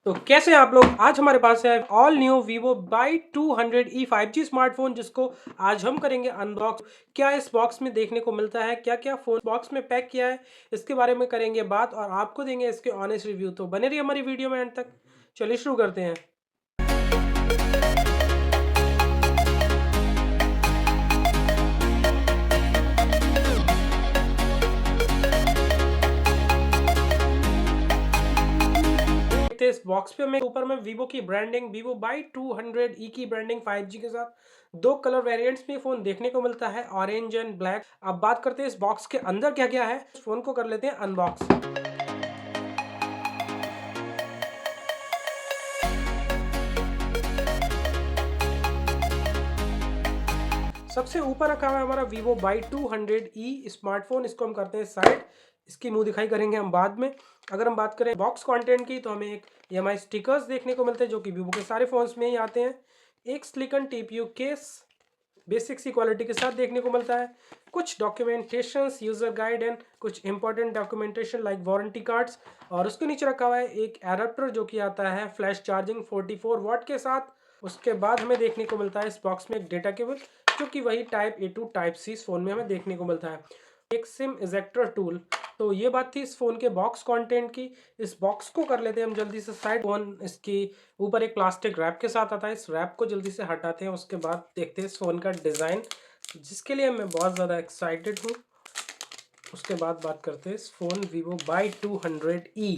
तो कैसे हैं आप लोग। आज हमारे पास है all new Vivo Y200e 5G smartphone, जिसको आज हम करेंगे अनबॉक्स। क्या इस बॉक्स में देखने को मिलता है, क्या क्या फोन बॉक्स में पैक किया है, इसके बारे में करेंगे बात और आपको देंगे इसके ऑनेस्ट रिव्यू। तो बने रहिए हमारी वीडियो में एंड तक। चलिए शुरू करते हैं। देखते हैं इस बॉक्स पे हमें ऊपर में वीवो की ब्रांडिंग, Vivo Y200e की ब्रांडिंग 5G के साथ दो कलर वेरिएंट्स में फोन देखने को मिलता है, ऑरेंज एंड ब्लैक। अब बात करते हैं इस बॉक्स के अंदर क्या क्या है। इस फोन को कर लेते हैं अनबॉक्स। सबसे ऊपर रखा हुआ है हमारा Vivo Y200e स्मार्टफोन। इसको हम करते हैं साइड, इसकी मुंह दिखाई करेंगे हम बाद में। अगर हम बात करें बॉक्स कंटेंट की, तो हमें एक EMI स्टिकर्स देखने को मिलते हैं, जो कि Vivo के सारे फोन्स में ही आते हैं। एक स्लिकन TPU केस बेसिक सी क्वालिटी के साथ देखने को मिलता है। कुछ डॉक्यूमेंटेशंस, यूजर गाइड एंड कुछ important documentation like warranty cards. और उसके नीचे रखा हुआ है एक एडाप्टर, जो कि आता है फ्लैश चार्जिंग 44 वाट के साथ। उसके बाद हमें देखने को मिलता है इस बॉक्स में एक डेटा केबल, जो कि वही type A to type C इस फोन में हमें देखने को मिलता है। एक सिम इजेक्टर टूल। तो ये बात थी इस फोन के बॉक्स कंटेंट की। इस बॉक्स को कर लेते हैं हम जल्दी से साइड। फोन इसकी ऊपर एक प्लास्टिक रैप के साथ आता है, इस रैप को जल्दी से हटाते हैं। उसके बाद देखते हैं इस फोन का डिज़ाइन, जिसके लिए मैं बहुत ज़्यादा एक्साइटेड हूँ। उसके बाद बात करते हैं इस फोन Vivo Y200e।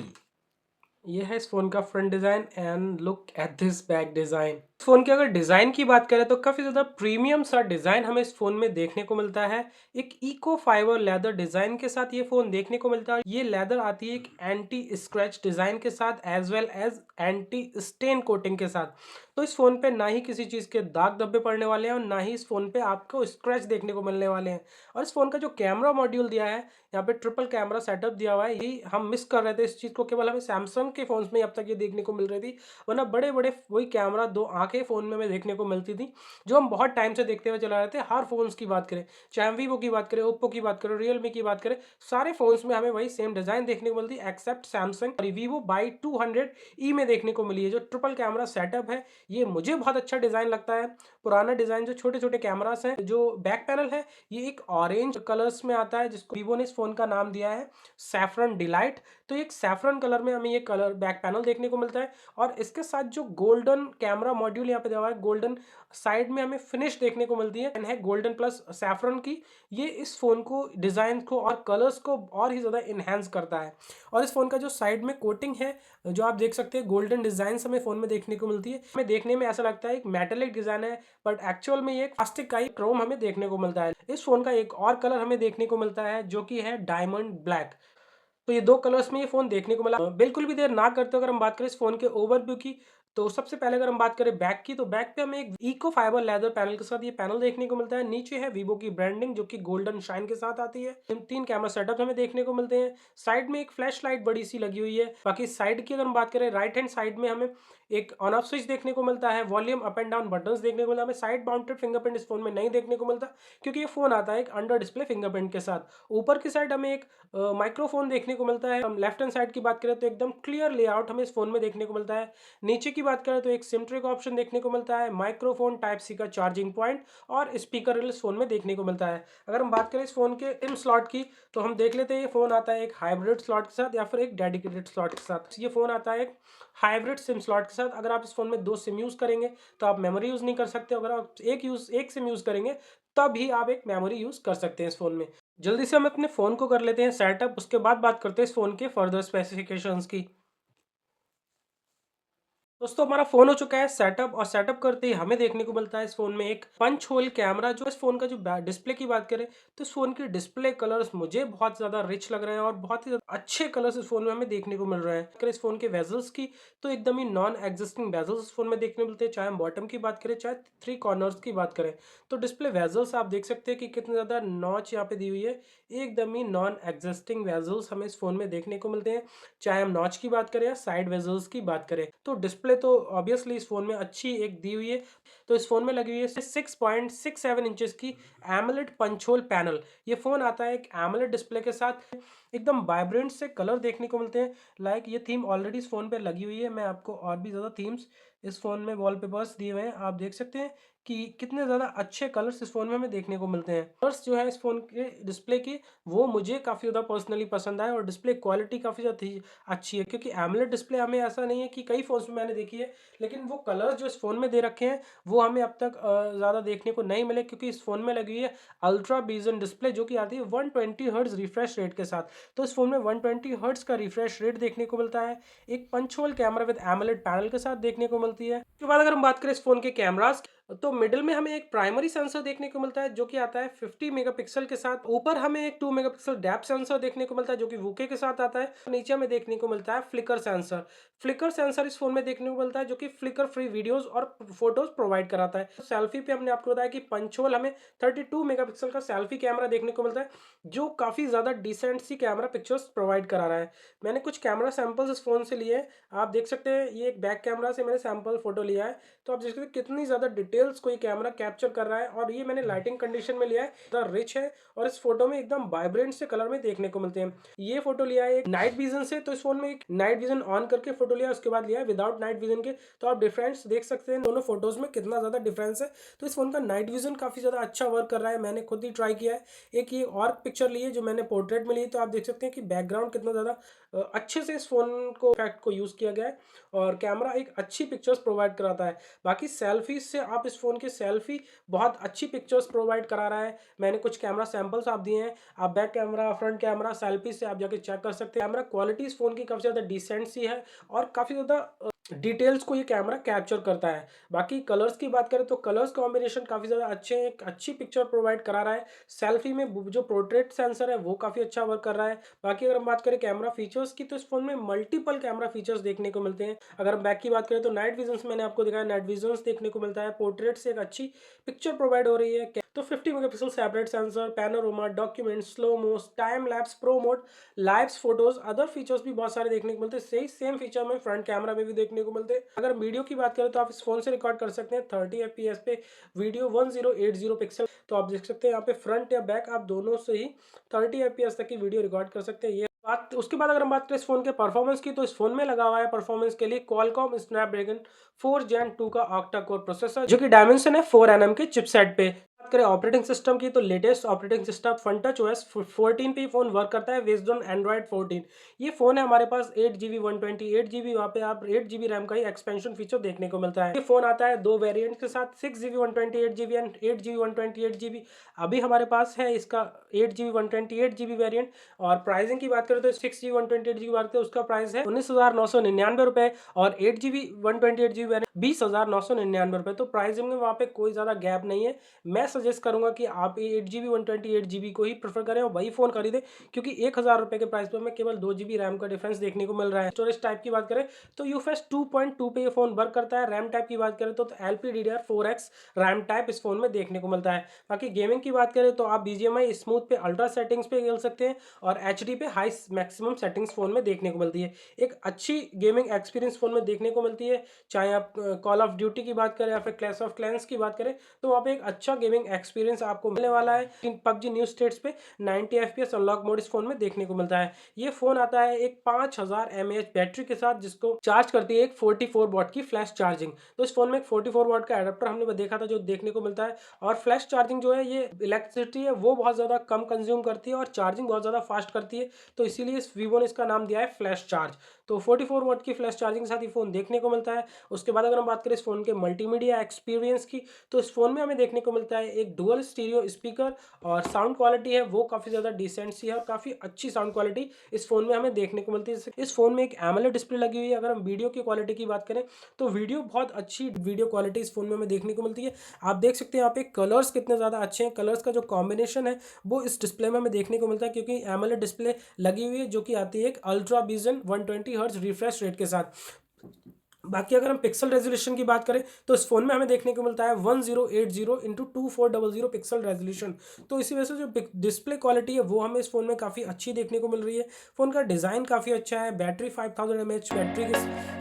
ये है इस फोन का front design and look at this back design. इस फोन के अगर डिजाइन की बात करें तो काफी ज्यादा प्रीमियम सा डिजाइन हमें इस फोन में देखने को मिलता है। एक इको फाइबर लेदर डिजाइन के साथ ये फोन देखने को मिलता है। ये लेदर आती है एक एंटी स्क्रैच डिजाइन के साथ as well as anti stain coating के साथ। तो इस फोन पे ना ही किसी चीज के दाग धब्बे पड़ने वाले हैं और ना ही इस फोन पे आपको स्क्रैच देखने को मिलने वाले हैं। और इस फोन का जो कैमरा मॉड्यूल दिया है, यहाँ पे ट्रिपल कैमरा सेटअप दिया हुआ है। यही हम मिस कर रहे थे इस चीज़ को, केवल हमें सैमसंग के फोन्स में अब तक ये देखने को मिल रही थी। वरना बड़े बड़े वही कैमरा, दो आंखें फोन में हमें देखने को मिलती थी, जो हम बहुत टाइम से देखते हुए चला रहे थे। हर फोन्स की बात करें, चाहे हम वीवो की बात करें, ओप्पो की बात करें, रियलमी की बात करें, सारे फोन्स में हमें वही सेम डिजाइन देखने को मिलती है, एक्सेप्ट सैमसंग और Vivo Y200e में देखने को मिली है। जो ट्रिपल कैमरा सेटअप है, ये मुझे बहुत अच्छा डिजाइन लगता है। पुराना डिजाइन जो छोटे छोटे कैमरास हैं, जो बैक पैनल है ये एक ऑरेंज कलर्स में आता है, जिसको वीवो ने इस फोन का नाम दिया है सैफरन डिलाइट। तो एक सैफरन कलर में हमें ये कलर बैक पैनल देखने को मिलता है। और इसके साथ जो गोल्डन कैमरा मॉड्यूल यहाँ पे दिया हुआ है, गोल्डन साइड में हमें फिनिश देखने को मिलती है गोल्डन प्लस सैफरन की। ये इस फोन को, डिजाइन को और कलर्स को और ही ज्यादा इनहेंस करता है। और इस फोन का जो साइड में कोटिंग है, जो आप देख सकते हैं, गोल्डन डिजाइन हमें फोन में देखने को मिलती है। हमें देखने में ऐसा लगता है एक मेटेलिक डिजाइन है, बट एक्चुअल में ये एक प्लास्टिक का ही क्रोम हमें देखने को मिलता है। इस फोन का एक और कलर हमें देखने को मिलता है, जो कि है डायमंड ब्लैक। तो ये दो कलर्स में ये फोन देखने को मिला। बिल्कुल भी देर ना करते अगर हम बात करें इस फोन के ओवरव्यू की, तो सबसे पहले अगर हम बात करें बैक की, तो बैक पे हमें एक इको फाइबर लेदर पैनल के साथ ये पैनल देखने को मिलता है। नीचे है वीवो की ब्रांडिंग, जो कि गोल्डन शाइन के साथ आती है। तीन कैमरा सेटअप हमें देखने को मिलते हैं। साइड में एक फ्लैश लाइट बड़ी सी लगी हुई है। बाकी साइड की अगर हम बात करें, राइट हैंड साइड में हमें एक ऑन ऑफ स्विच देखने को मिलता है। Volume up and down buttons देखने को मिलता है। हमें साइड माउंटेड फिंगरप्रिंट इस फोन में नहीं देखने को मिलता, क्योंकि ये फोन आता है एक अंडर डिस्प्ले फिंगरप्रिंट के साथ। ऊपर की साइड हमें एक माइक्रोफोन देखने को मिलता है। हम लेफ्ट हैंड साइड की बात करें तो एकदम क्लियर लेआउट हमें इस फोन में देखने को मिलता है। नीचे की बात करें तो एक सिम ट्रिक ऑप्शन देखने को मिलता है, माइक्रोफोन, टाइप सी का चार्जिंग पॉइंट और स्पीकर इस फोन में देखने को मिलता है। अगर हम बात करें इस फोन के सिम स्लॉट की, तो हम देख लेते हैं ये फोन आता है एक हाइब्रिड स्लॉट के साथ या फिर एक डेडिकेटेड स्लॉट के साथ। ये फोन आता है एक हाइब्रिड सिम स्लॉट के साथ। अगर आप इस फोन में दो सिम यूज करेंगे तो आप मेमोरी यूज नहीं कर सकते। अगर आप एक सिम यूज करेंगे तब ही आप एक मेमोरी यूज कर सकते हैं इस फोन में। जल्दी से हम अपने फ़ोन को कर लेते हैं सेटअप, उसके बाद बात करते हैं इस फ़ोन के फर्दर स्पेसिफिकेशंस की। दोस्तों हमारा फ़ोन हो चुका है सेटअप, और सेटअप करते ही हमें देखने को मिलता है इस फ़ोन में एक पंच होल कैमरा। जो इस फ़ोन का जो डिस्प्ले की बात करें, तो इस फ़ोन की डिस्प्ले कलर्स मुझे बहुत ज़्यादा रिच लग रहे हैं और बहुत ही ज़्यादा अच्छे कलर्स इस फ़ोन में हमें देखने को मिल रहे हैं। अगर इस फ़ोन के बेजल्स की, तो एकदम ही नॉन एग्जिस्टिंग बेजल्स इस फ़ोन में देखने को मिलते हैं, चाहे हम बॉटम की बात करें चाहे थ्री कॉर्नर्स की बात करें। तो डिस्प्ले बेजल्स आप देख सकते हैं कि कितने ज़्यादा नॉच यहाँ पे दी हुई है। एकदम ही नॉन एग्जिस्टिंग बेजल्स हमें इस फ़ोन में देखने को मिलते हैं, चाहे हम नॉच की बात करें या साइड बेजल्स की बात करें। तो डिस्प्ले तो ऑब्वियसली इस फोन में अच्छी एक दी हुई है। तो इस फोन में लगी हुई है 6.67 इंचेस की एमोलेड पंच होल पैनल। ये फोन आता है एक एमोलेड डिस्प्ले के साथ। एकदम वाइब्रेंट से कलर देखने को मिलते हैं। लाइक ये थीम ऑलरेडी इस फ़ोन पे लगी हुई है। मैं आपको और भी ज़्यादा थीम्स इस फ़ोन में वॉलपेपर्स दिए हुए हैं। आप देख सकते हैं कि कितने ज़्यादा अच्छे कलर्स इस फ़ोन में हमें देखने को मिलते हैं। कलर्स जो है इस फ़ोन के डिस्प्ले की, वो मुझे काफ़ी ज़्यादा पर्सनली पसंद आए और डिस्प्ले क्वालिटी काफ़ी ज़्यादा अच्छी है, क्योंकि एमोलेड डिस्प्ले हमें ऐसा नहीं है कि कई फ़ोन्स में मैंने देखी है, लेकिन वो कलर्स जो इस फ़ोन में दे रखे हैं वो हमें अब तक ज़्यादा देखने को नहीं मिले, क्योंकि इस फ़ोन में लगी हुई है अल्ट्रा विज़न डिस्प्ले, जो कि आती है 120 हर्ट्ज़ रिफ्रेश रेट के साथ। तो इस फ़ोन में 120 हर्ट्ज़ का रिफ्रेश रेट देखने को मिलता है। एक punch hole camera with AMOLED panel के साथ देखने को मिलती है। उसके बाद अगर हम बात करें इस फ़ोन के कैमरास, तो मिडिल में हमें एक प्राइमरी सेंसर देखने को मिलता है, जो कि आता है 50 मेगापिक्सल के साथ। ऊपर हमें एक 2 मेगापिक्सल डेप्थ सेंसर देखने को मिलता है, जो कि वूके के साथ आता है। नीचे हमें देखने को मिलता है फ्लिकर सेंसर। फ्लिकर सेंसर इस फ़ोन में देखने को मिलता है, जो कि फ्लिकर फ्री वीडियोज़ और फ़ोटोज़ प्रोवाइड कराता है। सेल्फी पे हमने आपको बताया कि पंच होल हमें 32 मेगापिक्सल का सेल्फी कैमरा देखने को मिलता है, जो काफ़ी ज़्यादा डिसेंट सी कैमरा पिक्चर्स प्रोवाइड करा रहा है। मैंने कुछ कैमरा सैंपल्स इस फ़ोन से लिए हैं। आप देख सकते हैं, ये एक बैक कैमरा से मैंने सैंपल फ़ोटो लिया है। तो आप देख सकते हैं कितनी ज़्यादा डिटेल्स को ये कैमरा कैप्चर कर रहा है, और ये मैंने लाइटिंग कंडीशन में लिया है। द रिच है और इस फ़ोटो में एकदम वाइब्रेंट से कलर में देखने को मिलते हैं। ये फ़ोटो लिया है एक नाइट विज़न से, तो इस फ़ोन में एक नाइट विज़न ऑन करके फ़ोटो लिया है, उसके बाद लिया है विदाउट नाइट विज़न के। तो आप डिफरेंस देख सकते हैं दोनों फ़ोटोज़ में कितना ज़्यादा डिफरेंस है। तो इस फ़ोन का नाइट विज़न काफ़ी ज़्यादा अच्छा वर्क कर रहा है, मैंने खुद ही ट्राई किया है। एक ये और पिक्चर ली है जो मैंने पोर्ट्रेट में ली, तो आप देख सकते हैं कि बैकग्राउंड कितना ज़्यादा अच्छे से इस फ़ोन को इफेक्ट को यूज़ किया गया है, और कैमरा एक अच्छी पिक्चर्स प्रोवाइड कराता है। बाकी सेल्फी से आप इस फ़ोन की सेल्फी बहुत अच्छी पिक्चर्स प्रोवाइड करा रहा है। मैंने कुछ कैमरा सैंपल्स आप दिए हैं, आप back camera, front camera, selfie से आप जाके चेक कर सकते हैं। कैमरा क्वालिटी इस फ़ोन की काफ़ी ज़्यादा डिसेंट सी है, और काफ़ी ज़्यादा डिटेल्स को ये कैमरा कैप्चर करता है। बाकी कलर्स की बात करें तो कलर्स कॉम्बिनेशन काफ़ी ज़्यादा अच्छे हैं, एक अच्छी पिक्चर प्रोवाइड करा रहा है। सेल्फी में जो पोर्ट्रेट सेंसर है वो काफ़ी अच्छा वर्क कर रहा है। बाकी अगर हम बात करें कैमरा फीचर्स की, तो इस फ़ोन में मल्टीपल कैमरा फीचर्स देखने को मिलते हैं। अगर हम बैक की बात करें तो नाइट विज़न्स मैंने आपको दिखाया, नाइट विज़न्स देखने को मिलता है। पोर्ट्रेट से एक अच्छी पिक्चर प्रोवाइड हो रही है। तो 50 megapixel separate sensor, panorama, document, slow mo, time lapse, pro mode, lives photos, other features भी बहुत सारे देखने को मिलते हैं। सही सेम फीचर में फ्रंट कैमरा में भी देखने को मिलते हैं। अगर वीडियो की बात करें तो आप इस फोन से रिकॉर्ड कर सकते हैं 30 एफपीएस पे वीडियो 1080 पिक्सल। तो आप देख सकते हैं यहाँ पे फ्रंट या बैक आप दोनों से ही 30 एफपीएस तक की वीडियो रिकॉर्ड कर सकते हैं। ये बात, उसके बाद अगर हम बात करें इस फोन के परफॉर्मेंस की, तो इस फोन में लगा हुआ है परफॉर्मेंस के लिए क्वालकॉम स्नैपड्रैगन 4 Gen 2 का ऑक्टा कोर प्रोसेसर, जो कि डायमेंशन है 4nm के चिपसेट पे। बात करें ऑपरेटिंग सिस्टम की, तो latest operating system Funtouch OS 14 पे ये फोन वर्क करता है बेस्ड ऑन एंड्रॉइड 14। ये फोन है हमारे पास 8 GB 128 GB, वहाँ पे आप 8 GB रैम का ही एक्सपेंशन फीचर देखने को मिलता है। ये फोन आता है दो वेरिएंट के साथ, 6 GB 128 GB and 8 GB 128 GB। अभी हमारे पास है इसका 8 GB 128 GB वेरिएंट, और प्राइसिंग की बात करें तो 6 GB 128 GB बात करें उसका प्राइस है 19,999 रुपए, और 8 GB 128 GB वेरिएंट 20,999 रुपए। तो प्राइसिंग में वहाँ पे कोई ज़्यादा गैप नहीं है। मैं सजेस्ट करूंगा कि आप ये 8 GB 128 GB को ही प्रेफर करें और वही फ़ोन खरीदें, क्योंकि 1,000 रुपये के प्राइस पर हमें केवल 2 GB रैम का डिफरेंस देखने को मिल रहा है। स्टोरेज टाइप की बात करें तो यूफेस 2.2 पे ये फ़ोन वर्क करता है। रैम टाइप की बात करें तो LPDDR4X रैम टाइप इस फ़ोन में देखने को मिलता है। बाकी गेमिंग की बात करें तो आप BGMI स्मूथ पे अल्ट्रा सेटिंग्स पे खेल सकते हैं, और HD पे हाई मैक्सिमम सेटिंग्स फ़ोन में देखने को मिलती है। एक अच्छी गेमिंग एक्सपीरियंस फ़ोन में देखने को मिलती है। चाहे आप कॉल ऑफ ड्यूटी की बात करें या फिर क्लैश ऑफ क्लैंस की बात करें, तो वहाँ पे एक अच्छा गेमिंग एक्सपीरियंस आपको मिलने वाला है। पबजी न्यू स्टेट्स पे 90 FPS अनलॉक मोड इस फोन में देखने को मिलता है। ये फोन आता है एक 5000 mAh बैटरी के साथ, जिसको चार्ज करती है एक 44 वॉट की फ्लैश चार्जिंग। तो इस फोन में एक 44 वॉट का एडाप्टर हमने देखा था जो देखने को मिलता है, और फ्लैश चार्जिंग जो है, ये इलेक्ट्रिसिटी है वो बहुत ज़्यादा कम कंज्यूम करती है और चार्जिंग बहुत ज़्यादा फास्ट करती है। तो इसीलिए इस वीवो ने इसका नाम दिया है फ्लैश चार्ज। तो 44 वॉट की फ्लैश चार्जिंग के साथ ये फ़ोन देखने को मिलता है। उसके बाद अगर हम बात करें इस फ़ोन के मल्टीमीडिया एक्सपीरियंस की, तो इस फ़ोन में हमें देखने को मिलता है एक डुअल स्टीरियो स्पीकर, और साउंड क्वालिटी है वो काफ़ी ज़्यादा डिसेंट सी है, और काफ़ी अच्छी साउंड क्वालिटी इस फ़ोन में हमें देखने को मिलती है। इस फ़ोन में एक एमोलेड डिस्प्ले लगी हुई है। अगर हम वीडियो की क्वालिटी की बात करें तो वीडियो बहुत अच्छी वीडियो क्वालिटी इस फ़ोन में हमें देखने को मिलती है। आप देख सकते हैं यहाँ पे कलर्स कितने ज़्यादा अच्छे हैं। कलर्स का जो कॉम्बिनेशन है वो इस डिस्प्ले में हमें देखने को मिलता है, क्योंकि एमोलेड डिस्प्ले लगी हुई है, जो कि आती है एक ultra vision 120 hertz refresh rate के साथ। बाकी अगर हम पिक्सल रेजोल्यूशन की बात करें तो इस फोन में हमें देखने को मिलता है 1080x2400 पिक्सल रेजोल्यूशन। तो इसी वजह से जो डिस्प्ले क्वालिटी है वो हमें इस फोन में काफ़ी अच्छी देखने को मिल रही है। फ़ोन का डिज़ाइन काफ़ी अच्छा है। बैटरी 5000 mAh बैटरी के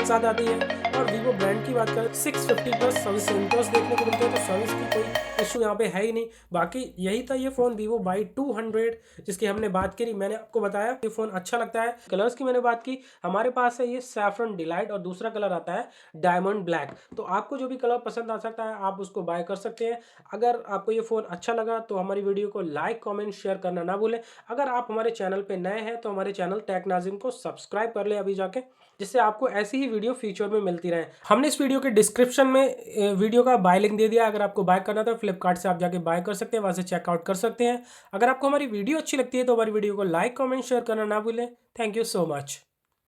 साथ आती है। और वीवो ब्रांड की बात करें 650+ सर्विस सेंटर्स देखने को मिलते हैं, तो सर्विस की कोई इशू यहाँ पे है ही नहीं। बाकी यही था ये फ़ोन Vivo Y200 जिसकी हमने बात करी। मैंने आपको बताया ये फ़ोन अच्छा लगता है। कलर्स की मैंने बात की, हमारे पास है ये सैफरन डिलाइट और दूसरा कलर आता है डायमंड ब्लैक। तो आपको जो भी कलर पसंद आ सकता है आप उसको बाय कर सकते हैं। अगर आपको ये फ़ोन अच्छा लगा तो हमारी वीडियो को लाइक कमेंट शेयर करना ना भूलें। अगर आप हमारे चैनल पे नए हैं तो हमारे चैनल टेक नाज़िम को सब्सक्राइब कर लें अभी जाके, जिससे आपको ऐसी ही वीडियो फ्यूचर में मिलती रहे। हमने इस वीडियो के डिस्क्रिप्शन में वीडियो का बाय लिंक दे दिया। अगर आपको बाय करना तो फ्लिपकार्ट से आप जाके बाय कर सकते हैं, वहाँ से चेकआउट कर सकते हैं। अगर आपको हमारी वीडियो अच्छी लगती है तो हमारी वीडियो को लाइक कमेंट शेयर करना ना भूलें। Thank you so much.